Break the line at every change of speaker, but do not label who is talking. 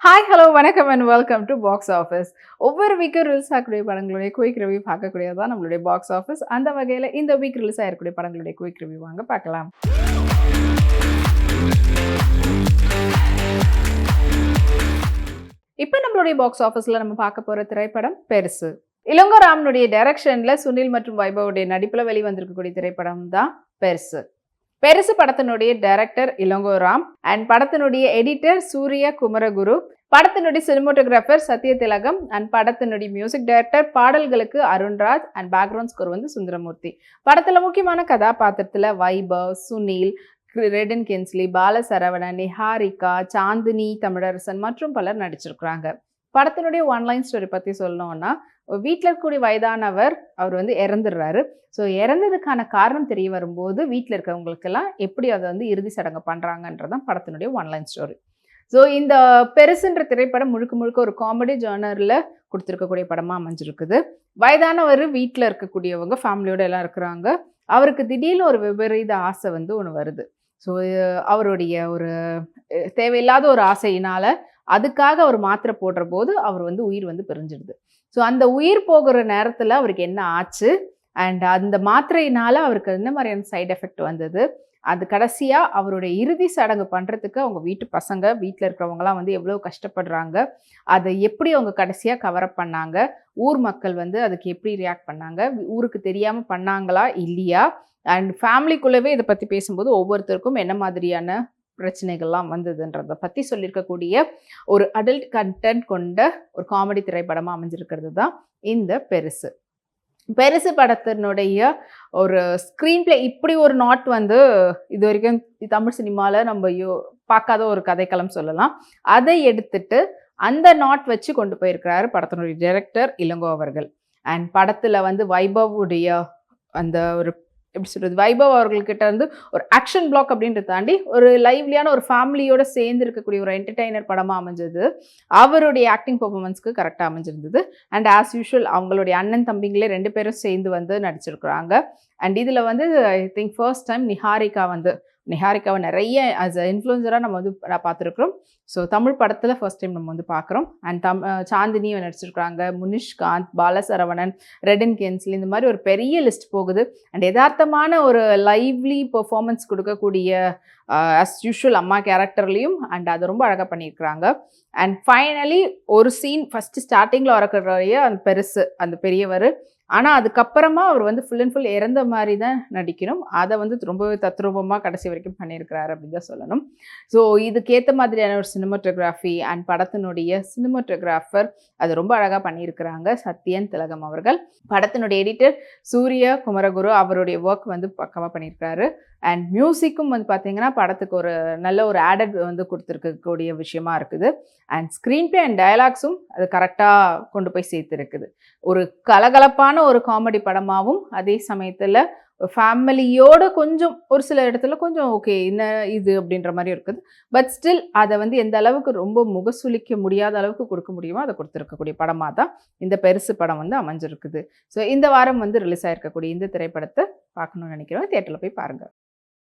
Hi hello வணக்கம் and welcome to box office. ஒவ்வொரு வீக்கும் release ஆகக்கூடிய படங்களுடைய குயிக் ரிவ்யூ பார்க்கக்கூடியது தான் நம்மளுடைய பாக்ஸ் ஆஃபீஸ். அந்த வகையில் இந்த வீக் ரிலீஸ் ஆகிருக்கக்கூடிய படங்களுடைய குயிக் ரிவ்யூ வாங்க பார்க்கலாம். இப்போ நம்மளுடைய பாக்ஸ் ஆஃபீஸில் நம்ம பார்க்க போகிற திரைப்படம் பெருசு. இளங்கோ ராமனுடைய டைரக்ஷனில் சுனில் மற்றும் வைபவுடைய நடிப்பில் வெளிவந்திருக்கக்கூடிய திரைப்படம் தான் பெருசு. பெருசு படத்தினுடைய டைரக்டர் இளங்கோ ராம் அண்ட் படத்தினுடைய எடிட்டர் சூர்யா குமரகுரு, படத்தினுடைய சினிமோட்டோகிராஃபர் சத்யதிலகம் அண்ட் படத்தினுடைய மியூசிக் டைரக்டர், பாடல்களுக்கு அருண்ராஜ் அண்ட் பேக்ரவுண்ட் ஸ்கோர் வந்து சுந்தரமூர்த்தி. படத்துல முக்கியமான கதாபாத்திரத்துல வைபவ், சுனில், ரெடன் கென்ஸ்லி, பாலசரவணன், நிஹாரிகா, சாந்தினி தமிழரசன் மற்றும் பலர் நடிச்சிருக்கிறாங்க. படத்தினுடைய ஒன்லைன் ஸ்டோரி பற்றி சொல்லணும்னா, வீட்டில் இருக்கக்கூடிய வயதானவர் அவர் வந்து இறந்துடுறாரு. ஸோ இறந்ததுக்கான காரணம் தெரிய வரும்போது வீட்டில் இருக்கவங்களுக்கெல்லாம் எப்படி அதை வந்து இறுதி சடங்கு பண்ணுறாங்கன்றதான் படத்தினுடைய ஒன்லைன் ஸ்டோரி. ஸோ இந்த பெருசுன்ற திரைப்படம் முழுக்க முழுக்க ஒரு காமெடி ஜானரில் கொடுத்துருக்கக்கூடிய படமாக அமைஞ்சிருக்குது. வயதானவர் வீட்டில் இருக்கக்கூடியவங்க ஃபேமிலியோடு எல்லாம் இருக்கிறாங்க. அவருக்கு திடீர்னு ஒரு விபரீத ஆசை வந்து ஒன்று வருது. ஸோ அவருடைய ஒரு தேவையில்லாத ஒரு ஆசையினால் அதுக்காக அவர் மாத்திரை போடுற போது அவர் வந்து உயிர் வந்து பிரிஞ்சிடுது. ஸோ அந்த உயிர் போகிற நேரத்தில் அவருக்கு என்ன ஆச்சு அண்ட் அந்த மாத்திரையினால் அவருக்கு என்ன மாதிரியான சைட் எஃபெக்ட் வந்தது, அது கடைசியாக அவருடைய இறுதி சடங்கு பண்ணுறதுக்கு அவங்க வீட்டு பசங்க வீட்டில் இருக்கிறவங்களாம் வந்து எவ்வளோ கஷ்டப்படுறாங்க, அதை எப்படி அவங்க கடைசியாக கவரப் பண்ணாங்க, ஊர் மக்கள் வந்து அதுக்கு எப்படி ரியாக்ட் பண்ணாங்க, ஊருக்கு தெரியாமல் பண்ணாங்களா இல்லையா, அண்ட் ஃபேமிலிக்குள்ளவே இதை பற்றி பேசும்போது ஒவ்வொருத்தருக்கும் என்ன மாதிரியான பிரச்சனைகள்லாம் வந்ததுன்றதை பற்றி சொல்லியிருக்கக்கூடிய ஒரு அடல்ட் கண்டென்ட் கொண்ட ஒரு காமெடி திரைப்படமாக அமைஞ்சிருக்கிறது தான் இந்த பெருசு. பெருசு படத்தினுடைய ஒரு ஸ்க்ரீன் பிளே இப்படி ஒரு நாட் வந்து இது வரைக்கும் தமிழ் சினிமாவில் நம்ம பார்க்காத ஒரு கதைக்களம் சொல்லலாம். அதை எடுத்துட்டு அந்த நாட் வச்சு கொண்டு போயிருக்கிறாரு படத்தினுடைய டைரக்டர் இளங்கோ அவர்கள். அண்ட் படத்தில் வந்து வைபவுடைய அந்த ஒரு எப்படி சொல்கிறது, வைபவ் அவர்கள்கிட்ட இருந்து ஒரு ஆக்ஷன் பிளாக் அப்படின்றத தாண்டி ஒரு லைவ்லியான ஒரு ஃபேமிலியோடு சேர்ந்து இருக்கக்கூடிய ஒரு என்டர்டெய்னர் படமாக அமைஞ்சது. அவருடைய ஆக்டிங் பெர்ஃபார்மன்ஸ்க்கு கரெக்டாக அமைஞ்சிருந்தது. அண்ட் ஆஸ் யூஷுவல் அவங்களுடைய அண்ணன் தம்பிங்களே 2 பேரும் சேர்ந்து வந்து நடிச்சிருக்கிறாங்க. அண்ட் இதில் வந்து ஐ திங்க் ஃபர்ஸ்ட் டைம் நிஹாரிகாவை நிறைய ஆஸ் அ இன்ஃப்ளூயன்சராக நம்ம வந்து பார்த்துருக்குறோம். ஸோ தமிழ் படத்தில் ஃபர்ஸ்ட் டைம் நம்ம வந்து பார்க்குறோம். அண்ட் சாந்தினியை நடிச்சிருக்கிறாங்க, முனிஷ்காந்த், பாலசரவணன், ரெடன் கென்ஸ்லி, இந்த மாதிரி ஒரு பெரிய லிஸ்ட் போகுது. அண்ட் யதார்த்தமான ஒரு லைவ்லி பெர்ஃபார்மன்ஸ் கொடுக்கக்கூடிய ஆஸ் யூஷுவல் அம்மா கேரக்டர்லேயும் அண்ட் அதை ரொம்ப அழகாக பண்ணியிருக்கிறாங்க. அண்ட் ஃபைனலி ஒரு சீன் ஃபஸ்ட்டு ஸ்டார்டிங்கில் வரக்கூடிய அந்த பெருசு அந்த பெரியவர், ஆனால் அதுக்கப்புறமா அவர் வந்து ஃபுல் அண்ட் ஃபுல் இறந்த மாதிரி தான் நடிக்கணும். அதை வந்து ரொம்பவே தத்ரூபமாக கடைசி வரைக்கும் பண்ணியிருக்கிறாரு அப்படின்னு தான் சொல்லணும். ஸோ இதுக்கேற்ற மாதிரியான ஒரு சினிமோட்டோகிராஃபி அண்ட் படத்தினுடைய சினிமோட்டோகிராஃபர் அது ரொம்ப அழகாக பண்ணியிருக்கிறாங்க சத்யதிலகம் அவர்கள். படத்தினுடைய எடிட்டர் சூர்யா குமரகுரு, அவருடைய ஒர்க் வந்து பக்கமாக பண்ணியிருக்காரு. அண்ட் மியூசிக்கும் வந்து பார்த்திங்கன்னா படத்துக்கு ஒரு நல்ல ஒரு ஆடட் வந்து கொடுத்துருக்கக்கூடிய விஷயமா இருக்குது. அண்ட் ஸ்க்ரீன் பிளே அண்ட் டயலாக்ஸும் அது கரெக்டாக கொண்டு போய் சேர்த்துருக்குது. ஒரு கலகலப்பான ஒரு காமெடி படமாகவும் அதே சமயத்தில் ஃபேமிலியோடு கொஞ்சம் ஒரு சில இடத்துல கொஞ்சம் ஓகே என்ன இது அப்படின்ற மாதிரி இருக்குது. பட் ஸ்டில் அதை வந்து எந்த அளவுக்கு ரொம்ப முகசுலிக்க முடியாத அளவுக்கு கொடுக்க முடியுமோ அதை கொடுத்துருக்கக்கூடிய படமாக தான் இந்த பெருசு படம் வந்து அமைஞ்சிருக்குது. ஸோ இந்த வாரம் வந்து ரிலீஸ் ஆகிருக்கக்கூடிய இந்த திரைப்படத்தை பார்க்கணும்னு நினைக்கிறோம். தியேட்டரில் போய் பாருங்கள்.